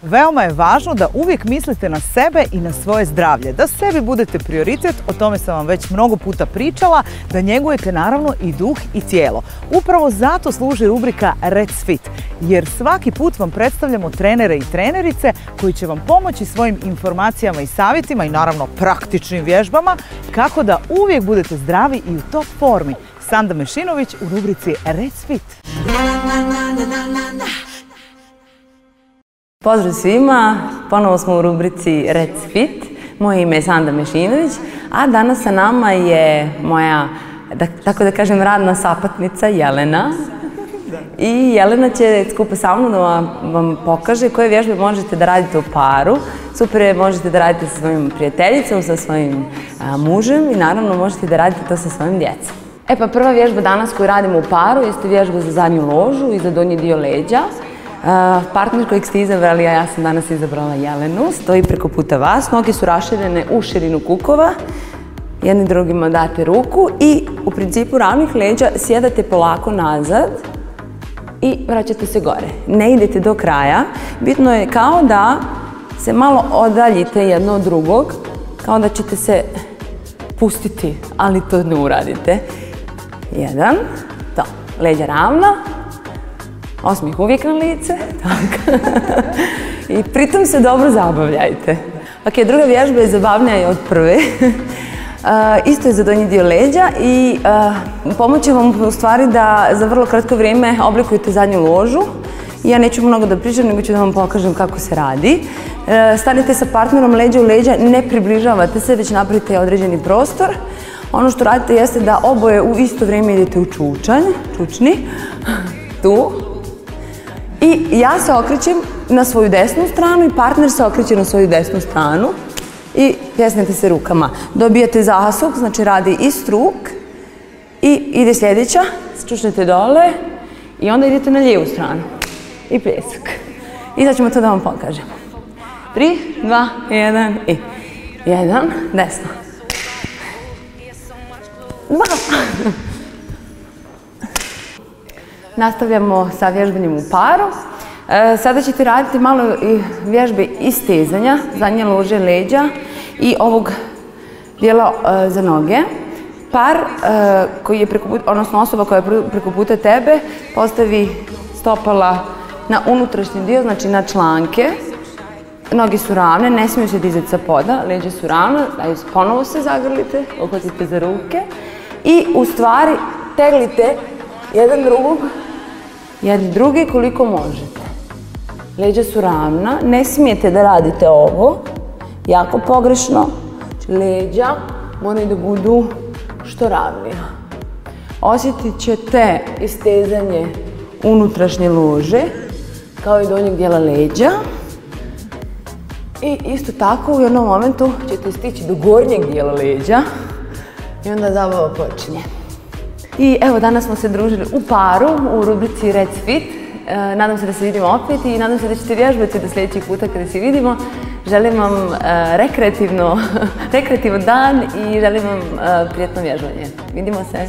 Veoma je važno da uvijek mislite na sebe i na svoje zdravlje, da sebi budete prioritet, o tome sam vam već mnogo puta pričala, da njegujete naravno i duh i tijelo. Upravo zato služi rubrika Rec Fit, jer svaki put vam predstavljamo trenere i trenerice koji će vam pomoći svojim informacijama i savjetima i naravno praktičnim vježbama kako da uvijek budete zdravi i u top formi. Sanda Mešinović u rubrici Rec Fit. Pozdrav svima, ponovo smo u rubrici Rec Fit. Moje ime je Sanda Mešinović, a danas sa nama je moja, tako da kažem, radna sapatnica Jelena. I Jelena će skupa sa mnom da vam pokaže koje vježbe možete da radite u paru. Super je, možete da radite sa svojim prijateljicom, sa svojim mužem i naravno možete da radite to sa svojim djecom. Pa prva vježba danas koju radimo u paru jeste vježba za zadnju ložu i za donji dio leđa. Partner kojeg ste izabrali, a ja sam danas izabrala Jelenu, stoji preko puta vas, noge su raširene u širinu kukova, jednim drugima date ruku i u principu ravnih leđa sjedate polako nazad i vraćate se gore. Ne idete do kraja, bitno je kao da se malo odaljite jedno od drugog, kao da ćete se pustiti, ali to ne uradite. Jedan, to, leđa ravna, osmih uvijek na lice, tako. I pritom se dobro zabavljajte. Ok, druga vježba je zabavnija od prve. Isto je za donji dio leđa i pomoći vam u stvari da za vrlo kratko vrijeme oblikujete zadnju ložu. Ja neću mnogo da pričam, nego ću da vam pokažem kako se radi. Stanete sa partnerom leđa u leđa, ne približavate se, već napravite određeni prostor. Ono što radite jeste da oboje u isto vrijeme idete u čučni, tu. I ja se okrećem na svoju desnu stranu i partner se okreće na svoju desnu stranu i pjesnete se rukama. Dobijate zasuk, znači radi i struk i ide sljedeća, čučnete dole i onda idete na lijevu stranu i pljesak. I sad ćemo to da vam pokažemo. 3, 2, 1 i 1, desno. 2. Nastavljamo sa vježbanjem u paru. Sada ćete raditi malo i vježbe istezanja, zadnje lože leđa i ovog dijela za noge. Par koji je odnosno osoba koja je preko puta tebe postavi stopala na unutrašnji dio, znači na članke. Noge su ravne, ne smiju se dizati sa poda, leđa su ravna, ponovo se zagrlite, uhvatite za ruke i u stvari teglite jedni drugi koliko možete. Leđa su ravna, ne smijete da radite ovo, jako pogrešno. Leđa moraju da budu što ravnija. Osjetit ćete istezanje unutrašnje lože, kao i donjeg dijela leđa. I isto tako u jednom momentu ćete stići do gornjeg dijela leđa i onda zabava počinje. I evo, danas smo se družili u paru u rubrici Rec Fit. Nadam se da se vidimo opet i nadam se da ćete vježbati do sljedećeg puta kada se vidimo. Želim vam rekreativan dan i želim vam prijatno vježbanje. Vidimo se!